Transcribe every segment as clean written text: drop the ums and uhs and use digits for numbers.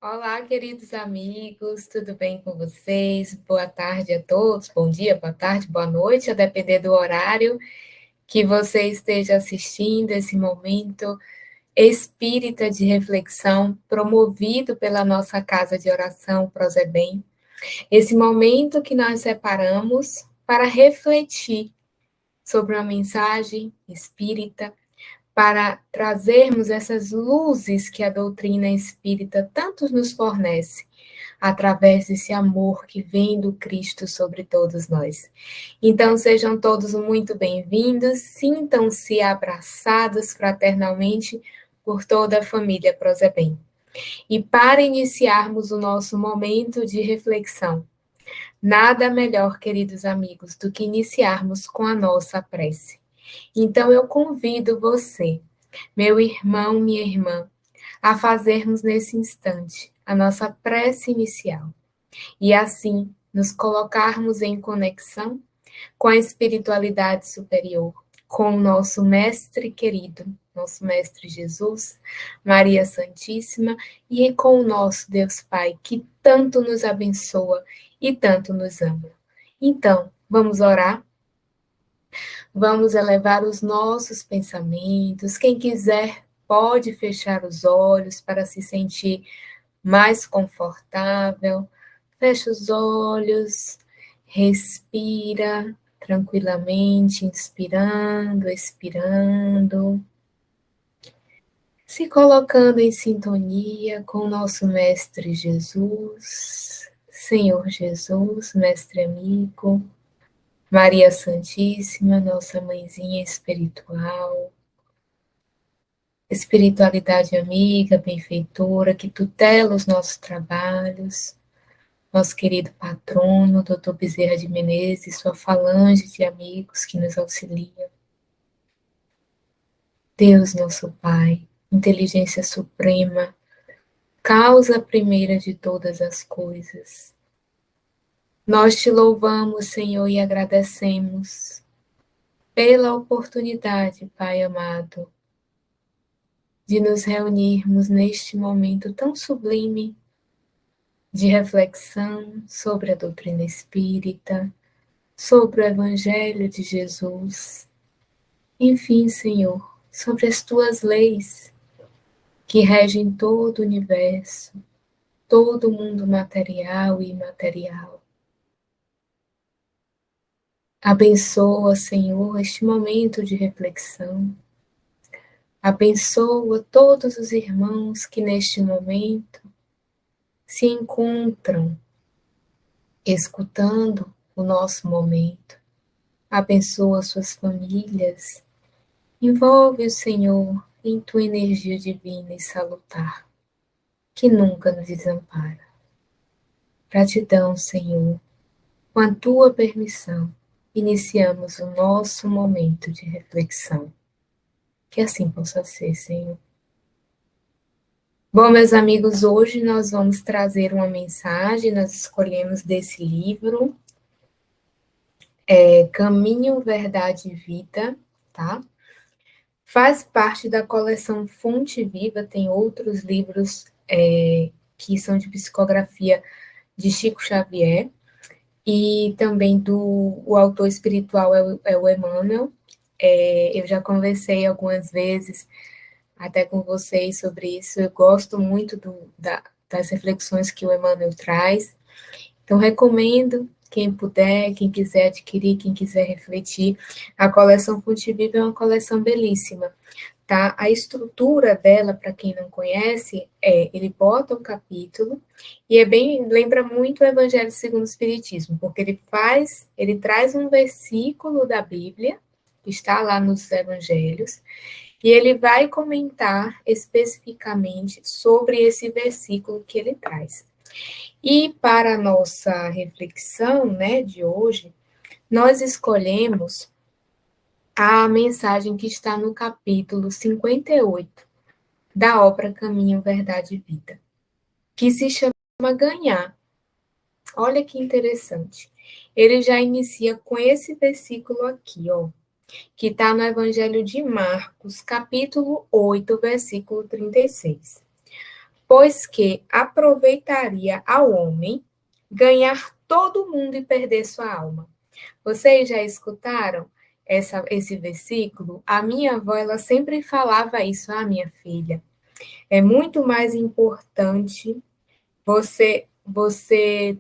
Olá, queridos amigos, tudo bem com vocês? Boa tarde a todos, bom dia, boa tarde, boa noite, a depender do horário que você esteja assistindo esse momento espírita de reflexão promovido pela nossa casa de oração Prozebem. Esse momento que nós separamos para refletir sobre uma mensagem espírita, para trazermos essas luzes que a doutrina espírita tanto nos fornece através desse amor que vem do Cristo sobre todos nós. Então, sejam todos muito bem-vindos, sintam-se abraçados fraternalmente por toda a família Prozebem. E para iniciarmos o nosso momento de reflexão, nada melhor, queridos amigos, do que iniciarmos com a nossa prece. Então, eu convido você, meu irmão, minha irmã, a fazermos nesse instante a nossa prece inicial e assim nos colocarmos em conexão com a espiritualidade superior, com o nosso mestre querido, nosso mestre Jesus, Maria Santíssima e com o nosso Deus Pai que tanto nos abençoa e tanto nos ama. Então, vamos orar? Vamos elevar os nossos pensamentos. Quem quiser pode fechar os olhos para se sentir mais confortável. Fecha os olhos, respira tranquilamente, inspirando, expirando, se colocando em sintonia com o nosso Mestre Jesus, Senhor Jesus, Mestre amigo, Maria Santíssima, nossa mãezinha espiritual, espiritualidade amiga, benfeitora, que tutela os nossos trabalhos, nosso querido patrono, Dr. Bezerra de Menezes, sua falange de amigos que nos auxiliam. Deus, nosso Pai, inteligência suprema, causa primeira de todas as coisas. Nós te louvamos, Senhor, e agradecemos pela oportunidade, Pai amado, de nos reunirmos neste momento tão sublime de reflexão sobre a doutrina espírita, sobre o Evangelho de Jesus. Enfim, Senhor, sobre as tuas leis que regem todo o universo, todo o mundo material e imaterial. Abençoa, Senhor, este momento de reflexão. Abençoa todos os irmãos que neste momento se encontram escutando o nosso momento. Abençoa suas famílias. Envolve o Senhor em tua energia divina e salutar, que nunca nos desampara. Gratidão, Senhor. Com a tua permissão, iniciamos o nosso momento de reflexão. Que assim possa ser, Senhor. Bom, meus amigos, hoje nós vamos trazer uma mensagem, nós escolhemos desse livro, Caminho, Verdade e Vida, tá? Faz parte da coleção Fonte Viva, tem outros livros que são de psicografia de Chico Xavier, e também o autor espiritual é o Emmanuel. Eu já conversei algumas vezes até com vocês sobre isso, eu gosto muito das reflexões que o Emmanuel traz, então recomendo, quem puder, quem quiser adquirir, quem quiser refletir, a coleção Fonte Viva é uma coleção belíssima, tá? A estrutura dela, para quem não conhece, ele bota um capítulo, e lembra muito o Evangelho segundo o Espiritismo, porque ele traz um versículo da Bíblia, que está lá nos Evangelhos, e ele vai comentar especificamente sobre esse versículo que ele traz. E para a nossa reflexão, né, de hoje, nós escolhemos a mensagem que está no capítulo 58 da obra Caminho, Verdade e Vida, que se chama Ganhar. Olha que interessante. Ele já inicia com esse versículo aqui, ó, que está no Evangelho de Marcos, capítulo 8, versículo 36. pois que aproveitaria ao homem ganhar todo mundo e perder sua alma. Vocês já escutaram esse versículo? A minha avó, ela sempre falava isso, minha filha. É muito mais importante você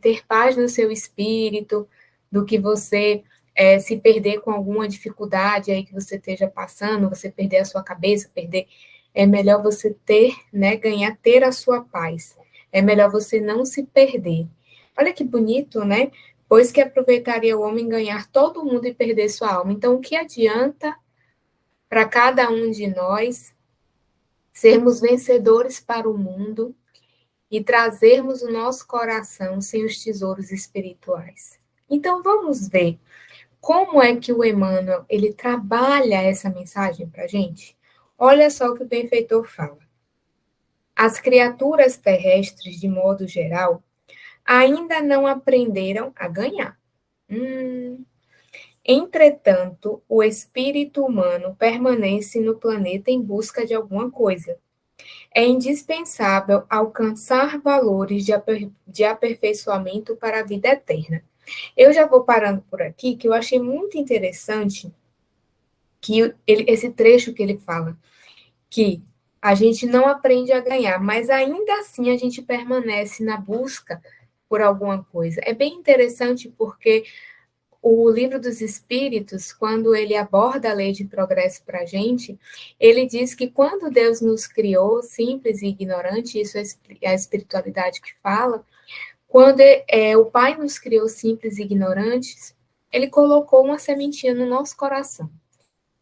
ter paz no seu espírito do que você se perder com alguma dificuldade aí que você esteja passando, você perder a sua cabeça, perder. É melhor você ter, né, ter a sua paz. É melhor você não se perder. Olha que bonito, né? Pois que aproveitaria o homem ganhar todo mundo e perder sua alma. Então, o que adianta para cada um de nós sermos vencedores para o mundo e trazermos o nosso coração sem os tesouros espirituais? Então, vamos ver como é que o Emmanuel ele trabalha essa mensagem para a gente? Olha só o que o benfeitor fala. As criaturas terrestres, de modo geral, ainda não aprenderam a ganhar. Entretanto, o espírito humano permanece no planeta em busca de alguma coisa. É indispensável alcançar valores de aperfeiçoamento para a vida eterna. Eu já vou parando por aqui, que eu achei muito interessante esse trecho que ele fala, que a gente não aprende a ganhar, mas ainda assim a gente permanece na busca por alguma coisa. É bem interessante porque o Livro dos Espíritos, quando ele aborda a lei de progresso para a gente, ele diz que quando Deus nos criou simples e ignorante, isso é a espiritualidade que fala, quando o Pai nos criou simples e ignorantes, ele colocou uma sementinha no nosso coração,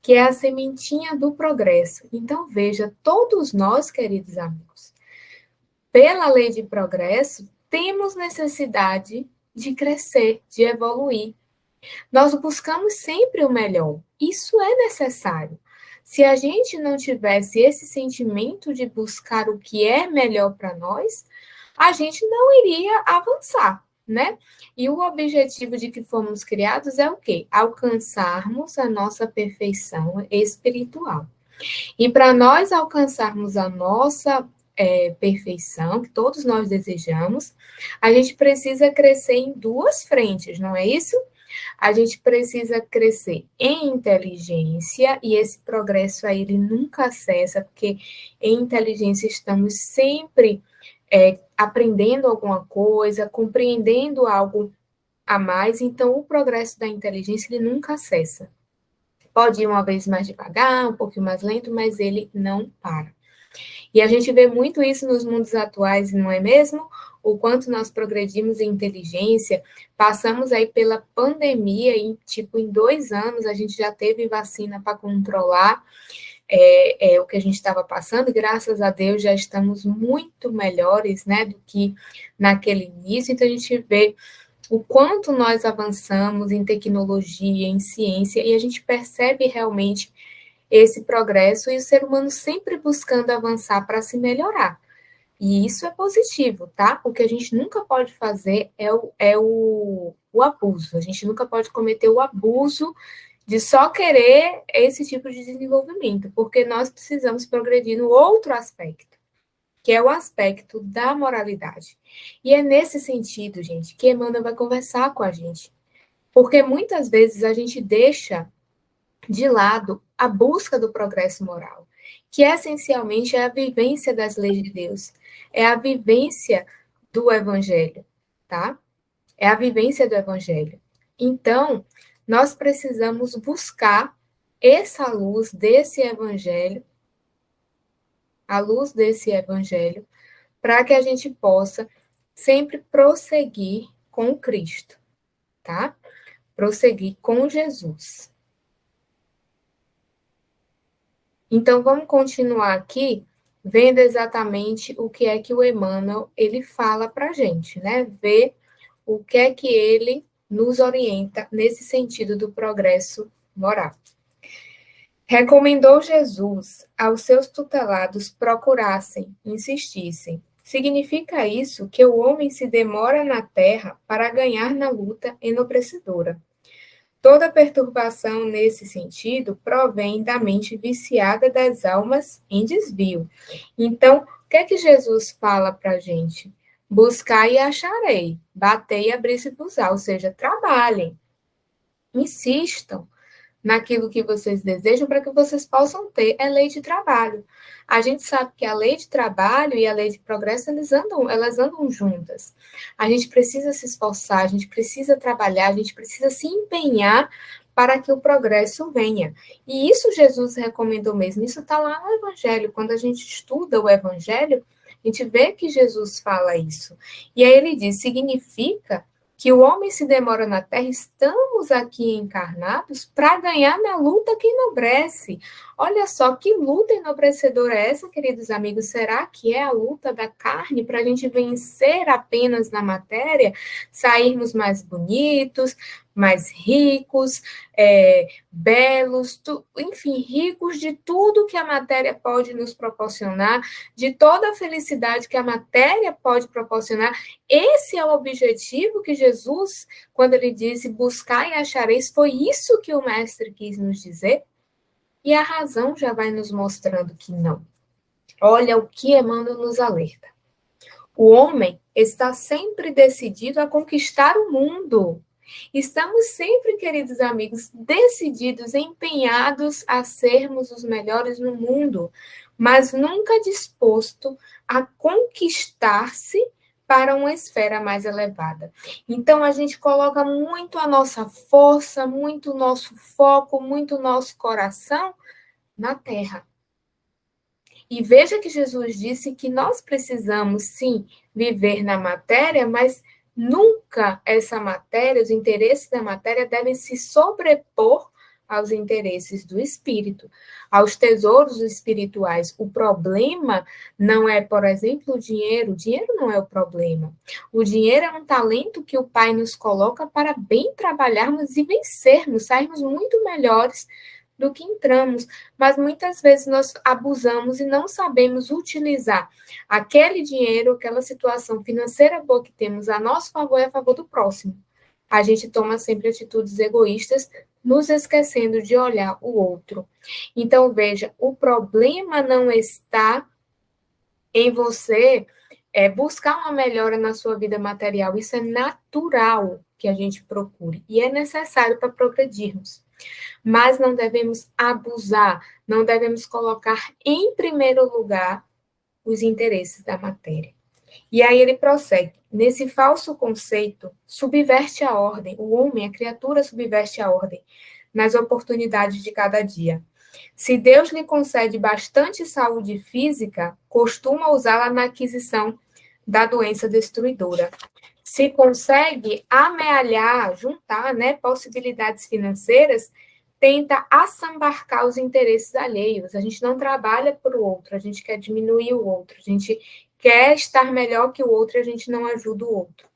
que é a sementinha do progresso. Então, veja, todos nós, queridos amigos, pela lei de progresso, temos necessidade de crescer, de evoluir. Nós buscamos sempre o melhor. Isso é necessário. Se a gente não tivesse esse sentimento de buscar o que é melhor para nós, a gente não iria avançar, né? E o objetivo de que fomos criados é o quê? Alcançarmos a nossa perfeição espiritual. E para nós alcançarmos a nossa perfeição, que todos nós desejamos, a gente precisa crescer em duas frentes, não é isso? A gente precisa crescer em inteligência, e esse progresso aí ele nunca cessa, porque em inteligência estamos sempre aprendendo alguma coisa, compreendendo algo a mais, então o progresso da inteligência ele nunca cessa. Pode ir uma vez mais devagar, um pouquinho mais lento, mas ele não para. E a gente vê muito isso nos mundos atuais, não é mesmo? O quanto nós progredimos em inteligência, passamos aí pela pandemia e, em 2 anos, a gente já teve vacina para controlar o que a gente estava passando, e graças a Deus já estamos muito melhores, né, do que naquele início. Então, a gente vê o quanto nós avançamos em tecnologia, em ciência, e a gente percebe realmente esse progresso e o ser humano sempre buscando avançar para se melhorar. E isso é positivo, tá? O que a gente nunca pode fazer é o abuso. A gente nunca pode cometer o abuso de só querer esse tipo de desenvolvimento, porque nós precisamos progredir no outro aspecto, que é o aspecto da moralidade. E é nesse sentido, gente, que Emmanuel vai conversar com a gente. Porque muitas vezes a gente deixa de lado a busca do progresso moral, que essencialmente é a vivência das leis de Deus, é a vivência do Evangelho, tá? É a vivência do Evangelho. Então, nós precisamos buscar essa luz desse Evangelho, a luz desse Evangelho, para que a gente possa sempre prosseguir com Cristo, tá? Prosseguir com Jesus. Então, vamos continuar aqui, vendo exatamente o que é que o Emmanuel ele fala para a gente, né? Ver o que é que ele nos orienta nesse sentido do progresso moral. Recomendou Jesus aos seus tutelados procurassem, insistissem. Significa isso que o homem se demora na terra para ganhar na luta enobrecedora. Toda perturbação nesse sentido provém da mente viciada das almas em desvio. Então, O que é que Jesus fala para a gente? Buscar e acharei, bater e abrir-se-vos-á, ou seja, trabalhem, insistam naquilo que vocês desejam para que vocês possam ter é lei de trabalho. A gente sabe que a lei de trabalho e a lei de progresso elas andam juntas. A gente precisa se esforçar, a gente precisa trabalhar, a gente precisa se empenhar para que o progresso venha. E isso Jesus recomendou mesmo. Isso está lá no Evangelho. Quando a gente estuda o Evangelho, a gente vê que Jesus fala isso. E aí ele diz: significa que o homem se demora na terra, estamos aqui encarnados para ganhar na luta que enobrece. Olha só que luta enobrecedora é essa, queridos amigos? Será que é a luta da carne para a gente vencer apenas na matéria, sairmos mais bonitos, mais ricos, belos, enfim, ricos de tudo que a matéria pode nos proporcionar, de toda a felicidade que a matéria pode proporcionar? Esse é o objetivo que Jesus, quando ele disse buscar e achareis, foi isso que o mestre quis nos dizer? E a razão já vai nos mostrando que não. Olha o que Emmanuel nos alerta. O homem está sempre decidido a conquistar o mundo. Estamos sempre, queridos amigos, decididos, empenhados a sermos os melhores no mundo, mas nunca disposto a conquistar-se para uma esfera mais elevada. Então, a gente coloca muito a nossa força, muito o nosso foco, muito o nosso coração na terra. E veja que Jesus disse que nós precisamos, sim, viver na matéria, mas nunca essa matéria, os interesses da matéria devem se sobrepor aos interesses do espírito, aos tesouros espirituais. O problema não é, por exemplo, o dinheiro não é o problema. O dinheiro é um talento que o Pai nos coloca para bem trabalharmos e vencermos, sairmos muito melhores do que entramos, mas muitas vezes nós abusamos e não sabemos utilizar aquele dinheiro, aquela situação financeira boa que temos a nosso favor e a favor do próximo. A gente toma sempre atitudes egoístas, nos esquecendo de olhar o outro. Então, veja, o problema não está em você buscar uma melhora na sua vida material. Isso é natural que a gente procure e é necessário para progredirmos. Mas não devemos abusar, não devemos colocar em primeiro lugar os interesses da matéria. E aí ele prossegue: nesse falso conceito, subverte a ordem, o homem, a criatura, subverte a ordem nas oportunidades de cada dia. Se Deus lhe concede bastante saúde física, costuma usá-la na aquisição da doença destruidora. Se consegue amealhar, juntar, possibilidades financeiras, tenta assambarcar os interesses alheios. A gente não trabalha para o outro, a gente quer diminuir o outro, a gente quer estar melhor que o outro e a gente não ajuda o outro.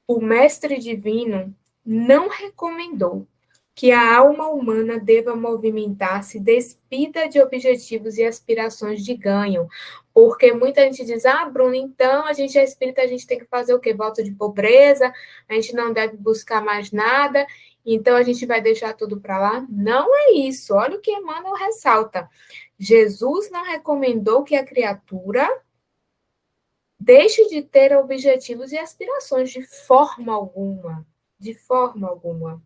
O Mestre Divino não recomendou que a alma humana deva movimentar-se despida de objetivos e aspirações de ganho. Porque muita gente diz: Bruno, então a gente é espírita, a gente tem que fazer o quê? Voto de pobreza, a gente não deve buscar mais nada, então a gente vai deixar tudo para lá. Não é isso. Olha o que Emmanuel ressalta. Jesus não recomendou que a criatura deixe de ter objetivos e aspirações de forma alguma. De forma alguma.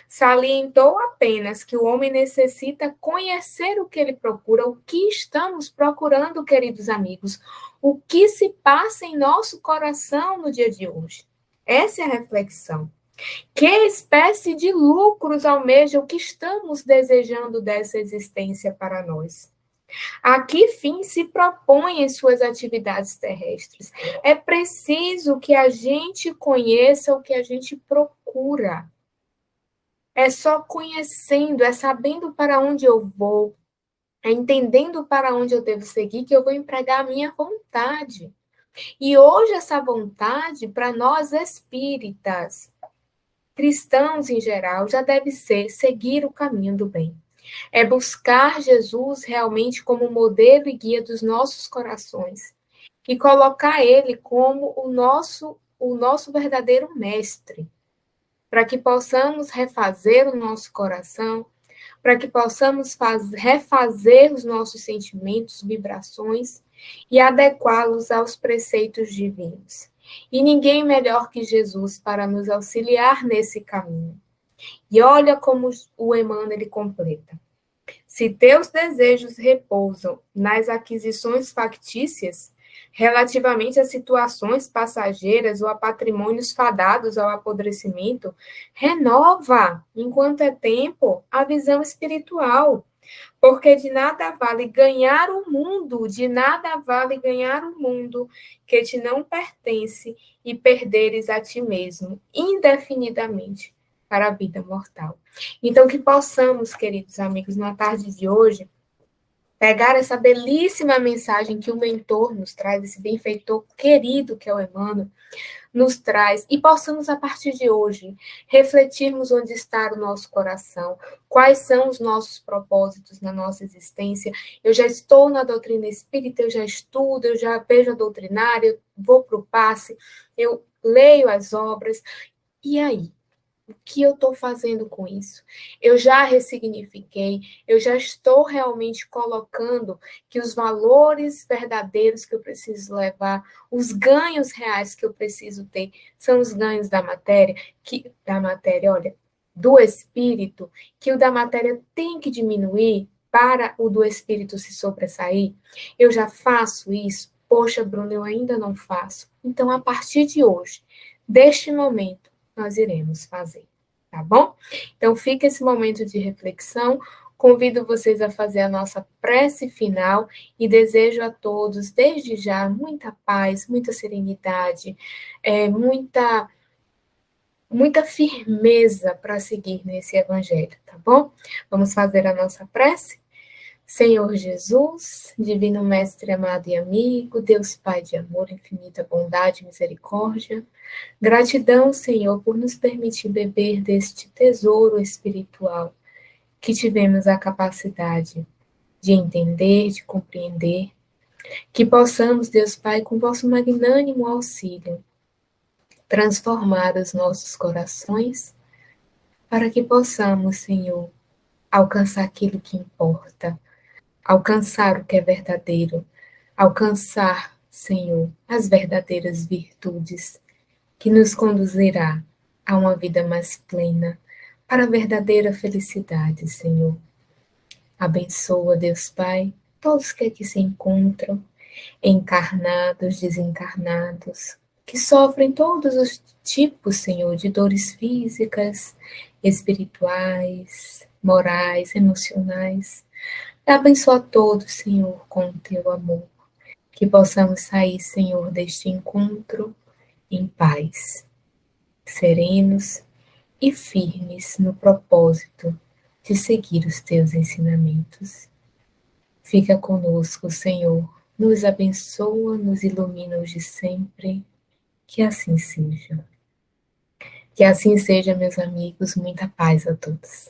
Salientou apenas que o homem necessita conhecer o que ele procura, o que estamos procurando, queridos amigos, o que se passa em nosso coração no dia de hoje. Essa é a reflexão. Que espécie de lucros almeja o que estamos desejando dessa existência para nós? A que fim se propõem em suas atividades terrestres? É preciso que a gente conheça o que a gente procura. É só conhecendo, é sabendo para onde eu vou, é entendendo para onde eu devo seguir que eu vou empregar a minha vontade. E hoje essa vontade, para nós espíritas, cristãos em geral, já deve ser seguir o caminho do bem. É buscar Jesus realmente como modelo e guia dos nossos corações e colocar ele como o nosso verdadeiro mestre, para que possamos refazer o nosso coração, para que possamos refazer os nossos sentimentos, vibrações e adequá-los aos preceitos divinos. E ninguém melhor que Jesus para nos auxiliar nesse caminho. E olha como o Emmanuel ele completa. Se teus desejos repousam nas aquisições factícias, relativamente a situações passageiras ou a patrimônios fadados ao apodrecimento, renova, enquanto é tempo, a visão espiritual. Porque de nada vale ganhar o mundo, de nada vale ganhar o mundo que te não pertence e perderes a ti mesmo, indefinidamente, para a vida mortal. Então, que possamos, queridos amigos, na tarde de hoje, pegar essa belíssima mensagem que o mentor nos traz, esse benfeitor querido que é o Emmanuel, nos traz, e possamos, a partir de hoje, refletirmos onde está o nosso coração, quais são os nossos propósitos na nossa existência. Eu já estou na doutrina espírita, eu já estudo, eu já vejo a doutrinária, eu vou para o passe, eu leio as obras, e aí? O que eu estou fazendo com isso? Eu já ressignifiquei, eu já estou realmente colocando que os valores verdadeiros que eu preciso levar, os ganhos reais que eu preciso ter, são os ganhos olha, do espírito, que o da matéria tem que diminuir para o do espírito se sobressair. Eu já faço isso? Poxa, Bruno, eu ainda não faço. Então, a partir de hoje, deste momento, nós iremos fazer, tá bom? Então, fica esse momento de reflexão. Convido vocês a fazer a nossa prece final e desejo a todos, desde já, muita paz, muita serenidade, muita firmeza para seguir nesse evangelho, tá bom? Vamos fazer a nossa prece? Senhor Jesus, Divino Mestre amado e amigo, Deus Pai de amor, infinita bondade e misericórdia, gratidão, Senhor, por nos permitir beber deste tesouro espiritual que tivemos a capacidade de entender, de compreender, que possamos, Deus Pai, com vosso magnânimo auxílio, transformar os nossos corações para que possamos, Senhor, alcançar aquilo que importa, alcançar o que é verdadeiro, alcançar, Senhor, as verdadeiras virtudes que nos conduzirá a uma vida mais plena, para a verdadeira felicidade, Senhor. Abençoa, Deus Pai, todos que aqui se encontram, encarnados, desencarnados, que sofrem todos os tipos, Senhor, de dores físicas, espirituais, morais, emocionais. Abençoa todos, Senhor, com o teu amor. Que possamos sair, Senhor, deste encontro em paz, serenos e firmes no propósito de seguir os teus ensinamentos. Fica conosco, Senhor, nos abençoa, nos ilumina hoje e sempre, que assim seja. Que assim seja, meus amigos, muita paz a todos.